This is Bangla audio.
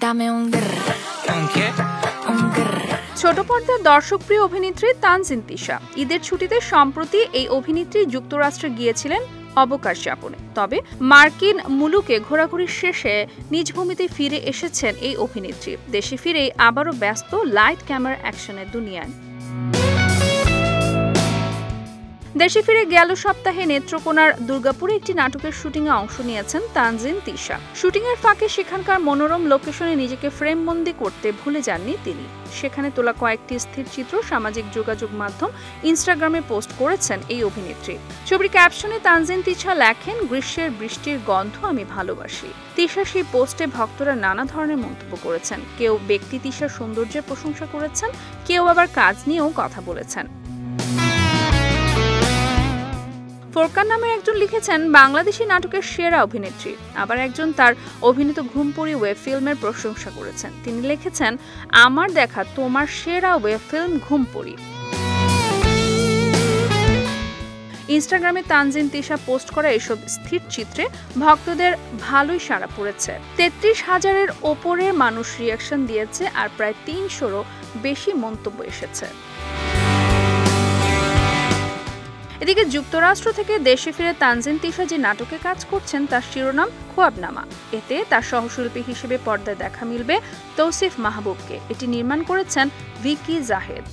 Dame un grrr. ¿Un qué? Un grrr. ছোট পর্দার দর্শকপ্রিয় অভিনেত্রী তানজিন তিশা ঈদের ছুটিতে সম্প্রতি এই অভিনেত্রী যুক্তরাষ্ট্রে গিয়েছিলেন অবকাশ যাপনে। তবে মার্কিন মুলুকে ঘোরাঘুরি শেষে নিজ ভূমিতে ফিরে এসেছেন এই অভিনেত্রী। দেশে ফিরেই আবারও ব্যস্ত লাইট ক্যামেরা অ্যাকশনের দুনিয়ায়। দেশে ফিরে গেল সপ্তাহে নেত্রকোনার দুর্গাপুরে একটি নাটকের শুটিংয়ে অংশ নিয়েছেন তানজিন তিশা। শুটিংয়ের ফাঁকে সেখানকার মনোরম লোকেশনে নিজেকে ফ্রেমবন্দি করতে ভুলে যাননি তিনি। সেখানে তোলা কয়েকটি স্থির চিত্র সামাজিক যোগাযোগ মাধ্যম ইনস্টাগ্রামে পোস্ট করেছেন এই অভিনেত্রী। ছবির ক্যাপশনে তানজিন তিশা লেখেন, গ্রীষ্মের বৃষ্টির গন্ধ আমি ভালোবাসি। তিশা সেই পোস্টে ভক্তরা নানা ধরনের মন্তব্য করেছেন। কেউ ব্যক্তি তিশার সৌন্দর্যের প্রশংসা করেছেন, কেউ আবার কাজ নিয়েও কথা বলেছেন। ফোরকান নামের একজন লিখেছেন, বাংলাদেশি নাটকের সেরা অভিনেত্রী। আবার একজন তার অভিনীত ঘুমপুরি ওয়েব ফিল্মের প্রশংসা করেছেন। তিনি লিখেছেন, আমার দেখা তোমার সেরা ওয়েব ফিল্ম ঘুমপুরি। ইনস্টাগ্রামে তানজিন তিশা পোস্ট করা এসব স্থির চিত্রে ভক্তদের ভালোই সাড়া পড়েছে। ৩৩,০০০-এর ওপরের মানুষ রিয়াকশন দিয়েছে আর প্রায় ৩০০-রও বেশি মন্তব্য এসেছে। এদিকে যুক্তরাষ্ট্র থেকে দেশে ফিরে তানজিন তিশা যে নাটকে কাজ করছেন তার শিরোনাম খোয়াবনামা। এতে তার সহশিল্পী হিসেবে পর্দায় দেখা মিলবে তৌসিফ মাহবুবকে। এটি নির্মাণ করেছেন ভিকি জাহেদ।